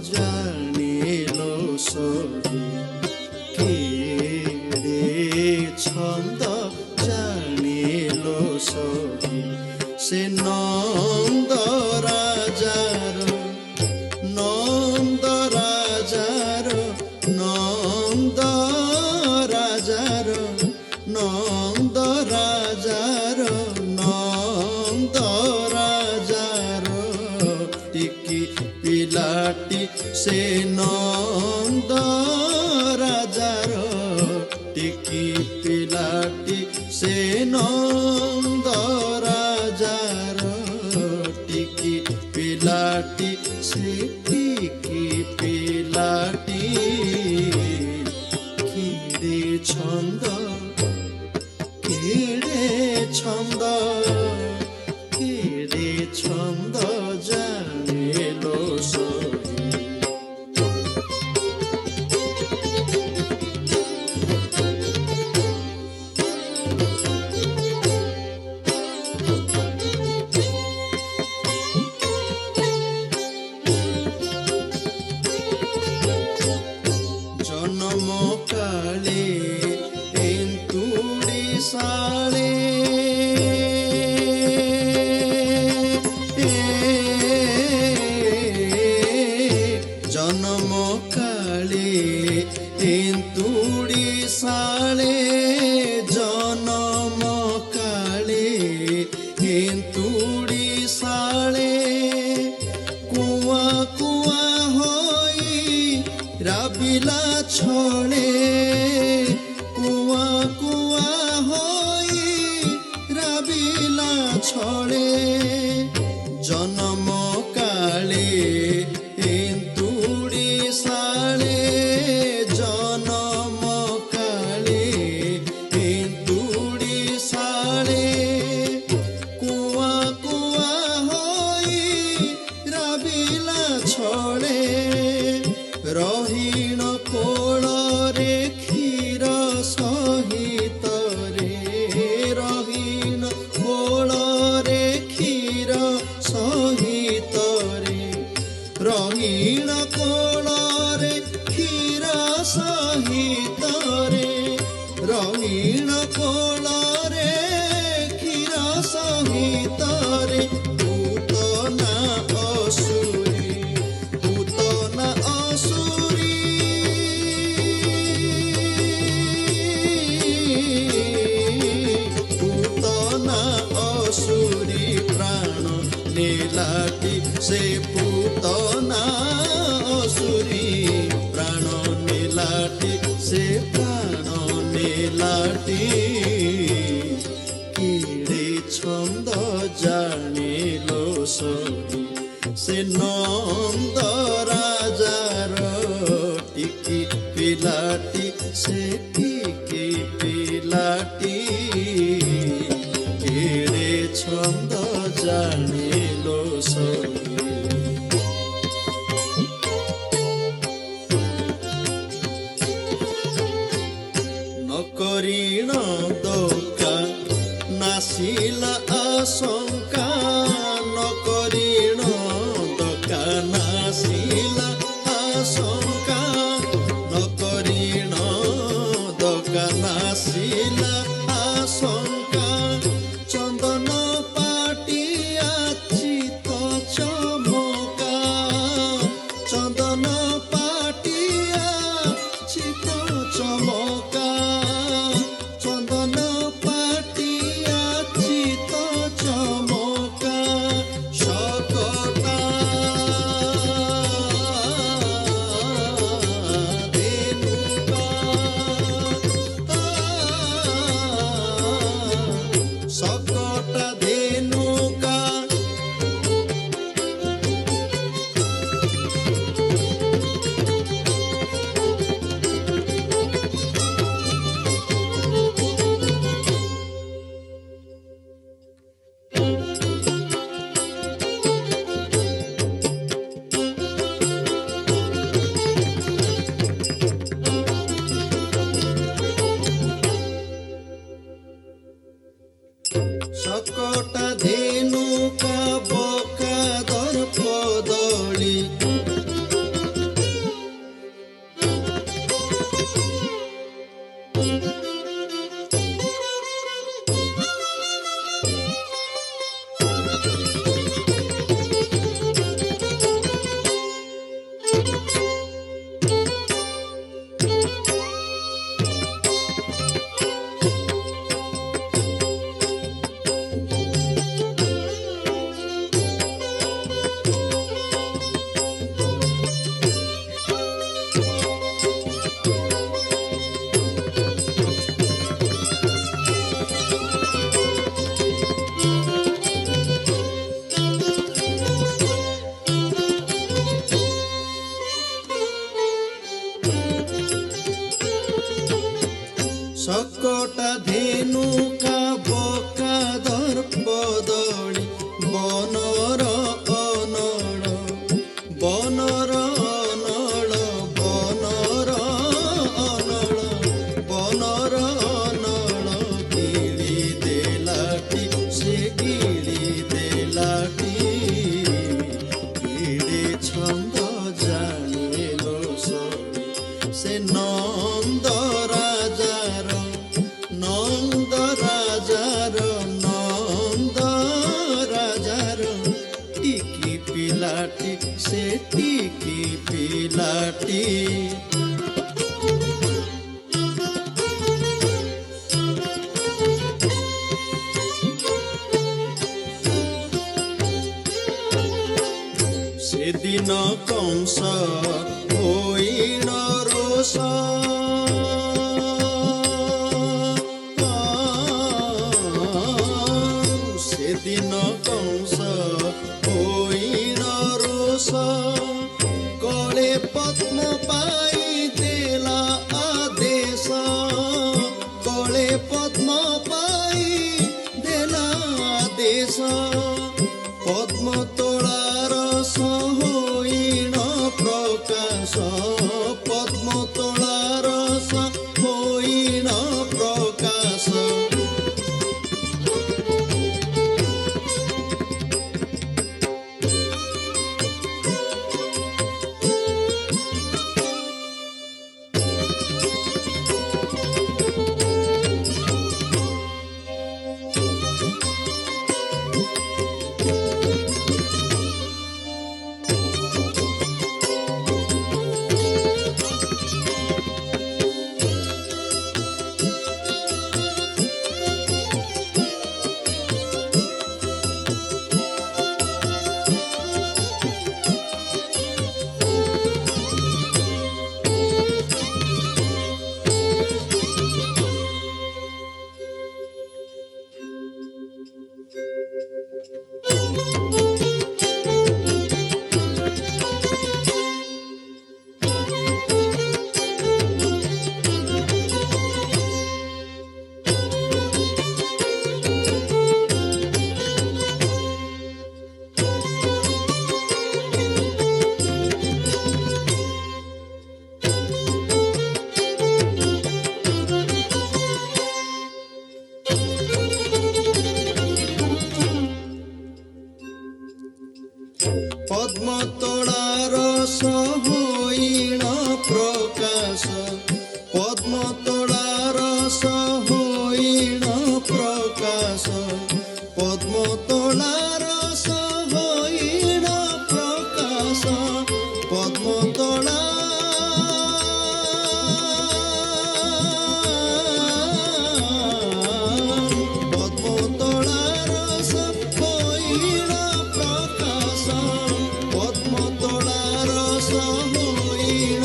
জানিল সহি কেড়ে ছন্দ জানিল সহি সে নন্দ রাজার নন্দ রাজার নন্দ রাজার নন্দ রাজার নন্দ রাজার টিকি পিলাটি সে নন্দ রাজার টিকি পিলাটি সে নন্দ রাজার টিকি পিলাটি সে টিকি পিলাটি কিরে ছন্দ কিরে ছন্দ কিরে ছন্দ জানিল সহি জন্মকালে এন্তুড়ি সালে জন্মকালে এন্তুড়ি সালে জন্মকালে এন্তুড়ি সালে কুয়া কুয়া হই রাবিলা ছড়ে কুয়া কুয়া হই রাবিলা ছড়ে জন্ম কালে এন্তুড়ি সালে জন্ম কালে এন্তুড়ি সালে কুয়া কুয়া হই রাবিলা ছড়ে রহিণ কোଳରେ କ୍ଷୀର ସହିତରେ ରହିଣ କୋଳରେ କ୍ଷୀର ସହିତରେ ରହିଣ କୋଳରେ କ୍ଷୀର ସହିତରେ ରହିଣ କୋଳରେ କ୍ଷୀର ସହିତରେ ପୂତନା ଅସୁରୀ ପୂତନା ଅସୁରୀ ପୂତନା ଅସୁରୀ ପ୍ରାଣ ନେଲାଟି ସେ ପୂତନା ଅସୁରୀ ପ୍ରାଣ ନେଲାଟି ସେ ପ୍ରାଣ ନେଲାଟି କିରେ ଛନ୍ଦ ଜାଣିଲ ସହି ସେ ନନ୍ଦ ରାଜାର ଟିକି ପିଲାଟି ସେ ଟିକି ପିଲାଟି କିରେ ଛନ୍ଦ ଜାଣିଲ ସହି নকরিণ দোকা নাসিলা আশঙ্কা নকরিণ দোকা নাসিলা আশঙ্কা নকরিণ দোকা নাসিলা আশঙ্কা চন্দন পাটিয়া চিত চমকা চন্দন পাটিয়া চিত চমকা চন্দন পাটিয়া চিত চমকা সকটা ধেনুকা বকা দর্পদড়ি বনর অনড় বনর অনড় বনর অনড় বনর অনড় গিড়ি দেলাটি সে গিড়ি দেলাটি গিড়ি ছন্দ জানিল সে নন্দ রাজার নন্দ রাজার নন্দ রাজার টিকি পিলাটি সে টিকি পিলাটি সেদিন কংস হইল রোষ সেদিন কংস হইল রোষ কলে পদ্ম পাই দেলা আদেশ কলে পদ্ম পাই দেলা আদেশ পদ্ম তোলার হইল প্রকাশ পদ্ম তোলার হইল প্রকাশ পদ্ম তোলার হইল প্রকাশ পদ্ম তোলার হইল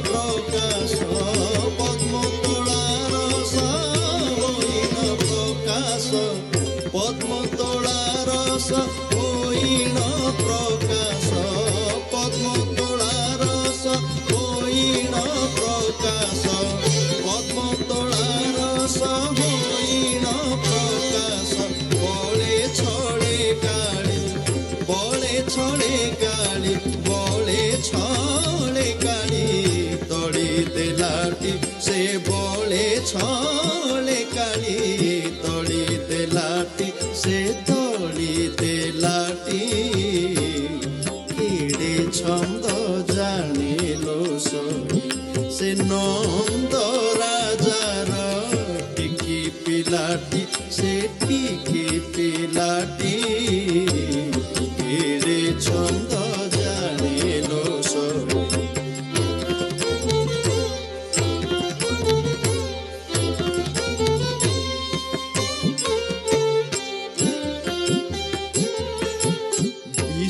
প্রকাশ পদ্ম তোলার হইল প্রকাশ পদ্ম তোলা হইল প্রকাশ পদ্ম তোলার হইল প্রকাশ পদ্ম তোলার হইল প্রকাশ বলে ছড়ে কালি বলে ছড়ে কালি বলে ছড়ে কালি তড়ি দেলাটি সে বলে ছড়ে কালি তড়ি দেলাটি সে তড়ি দেলাটি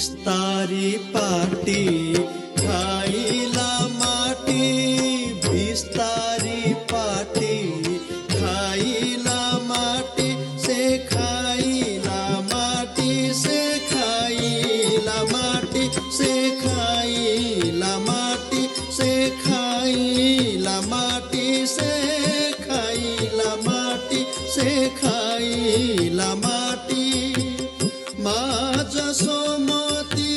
বিস্তারি পাটি খাইলা মাটি, বিস্তারি পাটি খাইলা মাটি, সে খাইলা মাটি, সে খাইলা মাটি, সে খাইলা মাটি, সে খাইলা মাটি, সে খাইলা মাটি, সে খাইলা মাটি। মা যশোমতী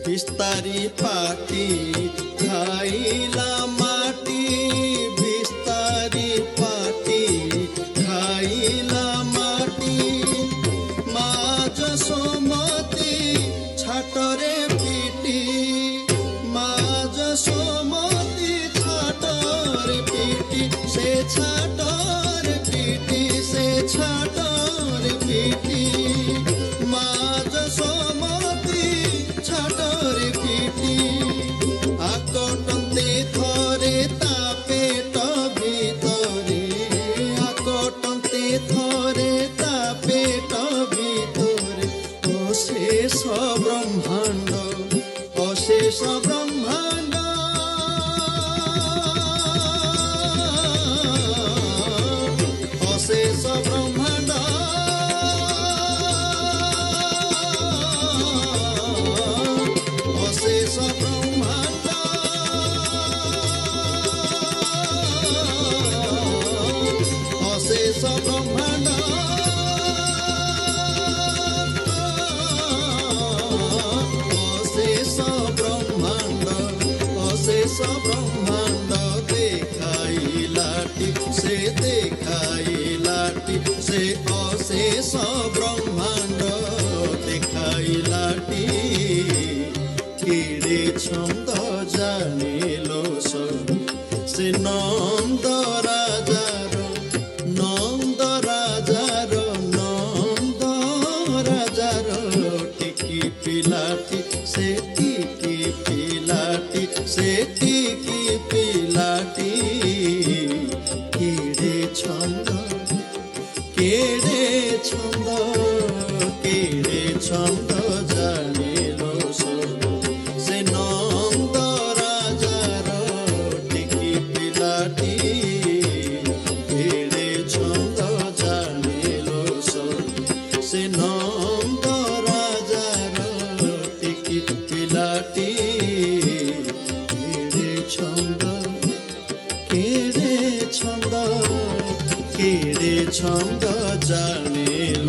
বিস্তারি পাটি খাইলা মাটি, বিস্তারি পাটি খাইলা মাটি। মা যশোমতী ছাটরে পিটি, মা যশোমতী ছাটরে পিটি, সে ছাটরে পিটি, সে ছাটরে পিটি। মা যশোমতী ছাটরে পিটি, আকটন্তে থরে তা পেট ভিতরে, আকটন্তে থরে তা পেট ভিতরে। অশেষ ব্রহ্মাণ্ড, অশেষ ব্রহ্মাণ্ড, অশেষ ব্রহ্মাণ্ড, অশেষ ব্রহ্মাণ্ড, অশেষ ব্রহ্মাণ্ড, অশেষ ব্রহ্মাণ্ড, অশেষ ব্রহ্মাণ্ড দেখাইলাটি, সে দেখাইলাটি, সে অশেষ ব্রহ্মাণ্ড দেখাইলাটি। কেড়ে ছন্দ জানিল সব, সে নন্দ রাজার, নন্দ রাজার, নন্দ রাজার টিকি পিলাটি, সে টিকি পিলাটি, সে টিকি পিলাটি। কেড়ে ছন্দ, কেড়ে ছন্দ, কেড়ে ছন্দ জানিল সব, সে নন্দ রাজার টিকি পিলাটি। কেড়ে ছন্দ জানিল সব, সে নন্দ রাজার টিকি পিলাটি। কেড়ে ছন্দ, কেড়ে ছন্দ, কেড়ে ছন্দ জানিল।